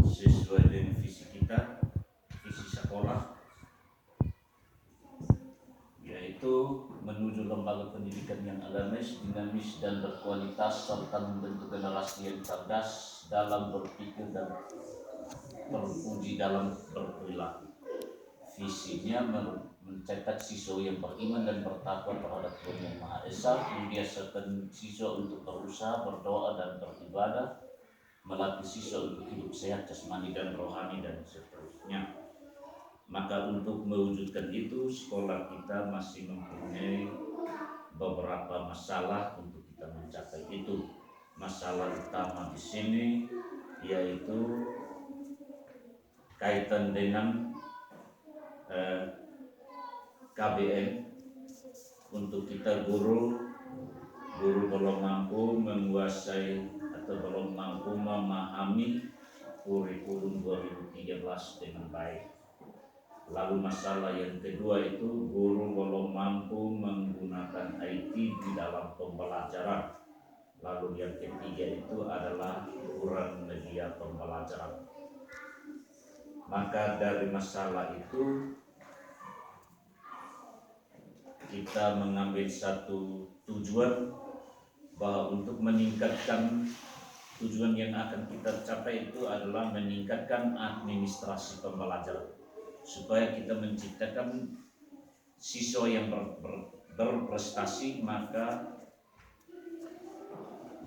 sesuai dengan visi kita, visi sekolah, yaitu menuju lembaga pendidikan yang agamis, dinamis dan berkualitas serta membentuk generasi yang cerdas dalam berpikir dan teruji dalam berperilaku. Visinya mencetak siswa yang beriman dan bertakwa terhadap Tuhan Yang Maha Esa, membiasakan siswa untuk berusaha, berdoa dan beribadah, melatih siswa untuk hidup sehat jasmani dan rohani dan seterusnya. Maka untuk mewujudkan itu, sekolah kita masih mempunyai beberapa masalah untuk kita mencapai itu. Masalah utama di sini yaitu kaitan dengan KBM. Untuk kita guru belum mampu menguasai atau belum mampu memahami kurikulum 2013 dengan baik. Lalu masalah yang kedua itu guru belum mampu menggunakan IT di dalam pembelajaran. Lalu yang ketiga itu adalah kurang media pembelajaran. Maka dari masalah itu kita mengambil satu tujuan bahwa untuk meningkatkan tujuan yang akan kita capai itu adalah meningkatkan administrasi pembelajaran supaya kita menciptakan siswa yang berprestasi. Maka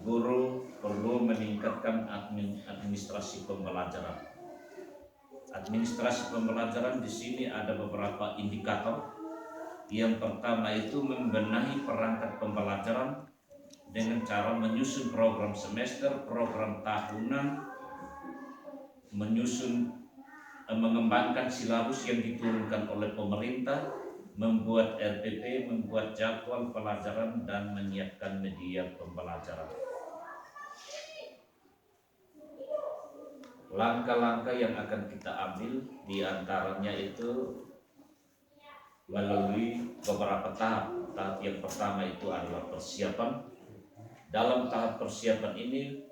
guru perlu meningkatkan administrasi pembelajaran. Administrasi pembelajaran di sini ada beberapa indikator. Yang pertama itu membenahi perangkat pembelajaran dengan cara menyusun program semester, program tahunan, mengembangkan silabus yang diturunkan oleh pemerintah, membuat RPP, membuat jadwal pelajaran dan menyiapkan media pembelajaran. Langkah-langkah yang akan kita ambil diantaranya itu melalui beberapa tahap. Tahap yang pertama itu adalah persiapan. Dalam tahap persiapan ini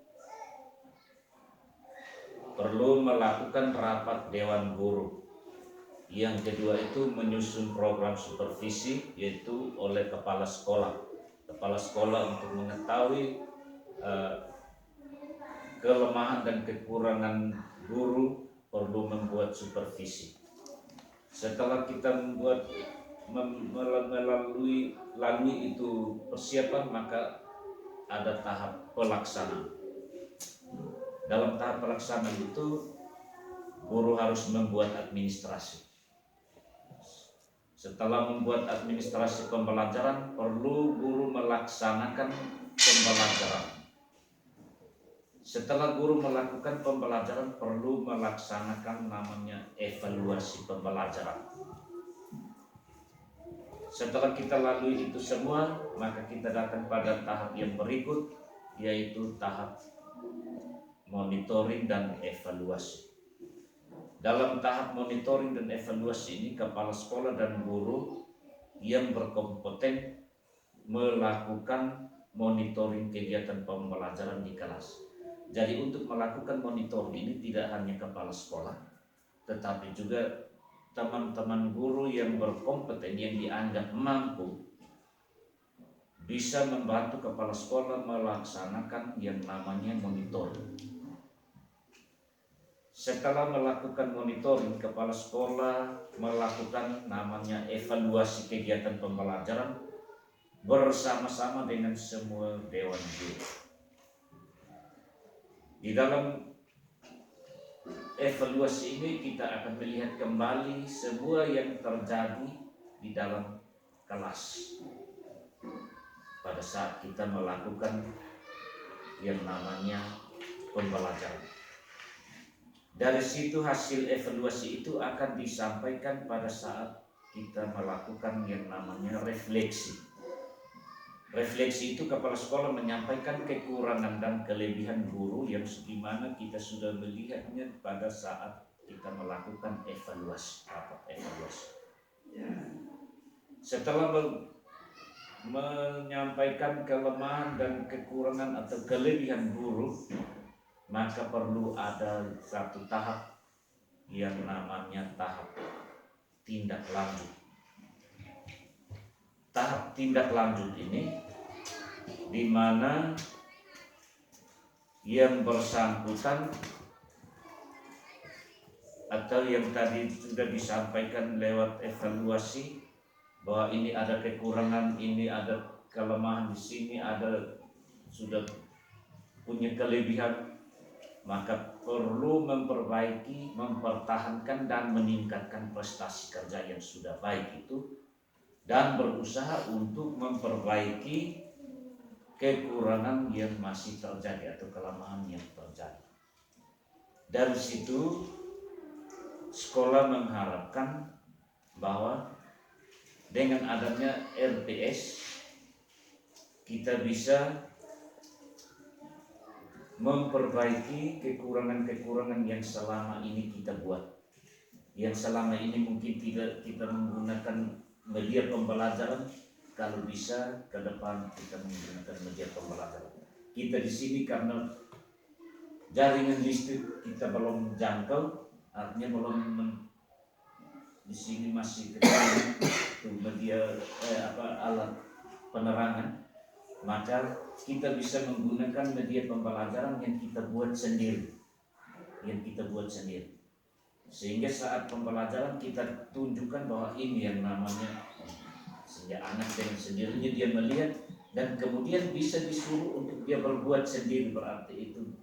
perlu melakukan rapat dewan guru. Yang kedua itu menyusun program supervisi, yaitu oleh kepala sekolah. Kepala sekolah untuk mengetahui kelemahan dan kekurangan guru perlu membuat supervisi. Setelah kita melalui itu persiapan, maka ada tahap pelaksanaan. Dalam tahap pelaksanaan itu guru harus membuat administrasi. Setelah membuat administrasi pembelajaran, perlu guru melaksanakan pembelajaran. Setelah guru melakukan pembelajaran, perlu melaksanakan namanya evaluasi pembelajaran. Setelah kita lalui itu semua, maka kita datang pada tahap yang berikut, yaitu tahap monitoring dan evaluasi. Dalam tahap monitoring dan evaluasi ini, kepala sekolah dan guru yang berkompeten melakukan monitoring kegiatan pembelajaran di kelas. Jadi untuk melakukan monitoring ini tidak hanya kepala sekolah, tetapi juga teman-teman guru yang berkompeten, yang dianggap mampu, bisa membantu kepala sekolah melaksanakan yang namanya monitoring. Setelah melakukan monitoring, kepala sekolah melakukan namanya evaluasi kegiatan pembelajaran bersama-sama dengan semua dewan guru. Di dalam evaluasi ini kita akan melihat kembali semua yang terjadi di dalam kelas pada saat kita melakukan yang namanya pembelajaran. Dari situ hasil evaluasi itu akan disampaikan pada saat kita melakukan yang namanya refleksi. Refleksi itu kepala sekolah menyampaikan kekurangan dan kelebihan guru yang sebagaimana kita sudah melihatnya pada saat kita melakukan evaluasi, rapat evaluasi. Setelah menyampaikan kelemahan dan kekurangan atau kelebihan guru, maka perlu ada satu tahap yang namanya tahap tindak lanjut. Tahap tindak lanjut ini di mana yang bersangkutan atau yang tadi sudah disampaikan lewat evaluasi bahwa ini ada kekurangan, ini ada kelemahan di sini, ada sudah punya kelebihan, maka perlu memperbaiki, mempertahankan dan meningkatkan prestasi kerja yang sudah baik itu dan berusaha untuk memperbaiki kekurangan yang masih terjadi atau kelemahan yang terjadi. Dari situ sekolah mengharapkan bahwa dengan adanya RTS kita bisa memperbaiki kekurangan-kekurangan yang selama ini kita buat, yang selama ini mungkin tidak kita menggunakan media pembelajaran. Kalau bisa ke depan kita menggunakan media pembelajaran. Kita di sini karena jaringan listrik kita belum jangkau, artinya belum di sini masih kecil media alat penerangan, maka kita bisa menggunakan media pembelajaran yang kita buat sendiri, sehingga saat pembelajaran kita tunjukkan bahwa ini yang namanya, sehingga anak dengan sendirinya dia melihat dan kemudian bisa disuruh untuk dia berbuat sendiri. Berarti itu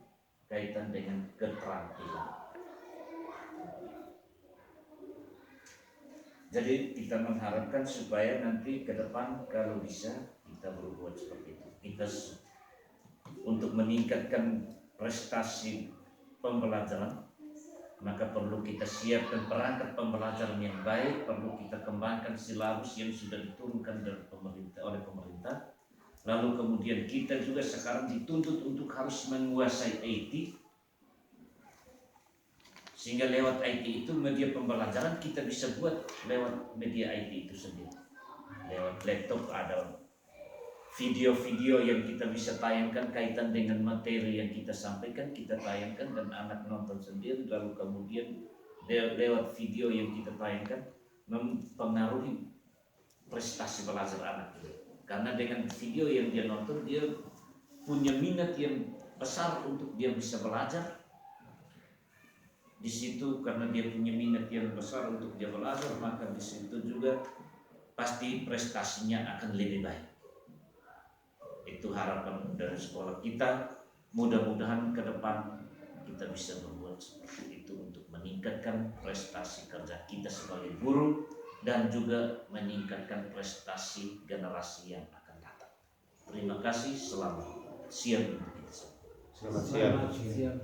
kaitan dengan keterampilan. Jadi kita mengharapkan supaya nanti ke depan kalau bisa kita berbuat seperti itu. Kita untuk meningkatkan prestasi pembelajaran, maka perlu kita siapkan perangkat pembelajaran yang baik, perlu kita kembangkan silabus yang sudah diturunkan oleh pemerintah. Lalu kemudian kita juga sekarang dituntut untuk harus menguasai IT, sehingga lewat IT itu media pembelajaran kita bisa buat lewat media IT itu sendiri. Lewat laptop ada video-video yang kita bisa tayangkan kaitan dengan materi yang kita sampaikan, kita tayangkan dan anak nonton sendiri. Lalu kemudian lewat video yang kita tayangkan mempengaruhi prestasi belajar anak itu. Karena dengan video yang dia nonton, dia punya minat yang besar untuk dia bisa belajar di situ. Karena dia punya minat yang besar untuk dia belajar, maka di situ juga pasti prestasinya akan lebih baik. Itu harapan dari sekolah kita. Mudah-mudahan ke depan kita bisa berbuat seperti itu untuk meningkatkan prestasi kerja kita sebagai guru dan juga meningkatkan prestasi generasi yang akan datang. Terima kasih. Selamat siang untuk kita semua. Selamat siang.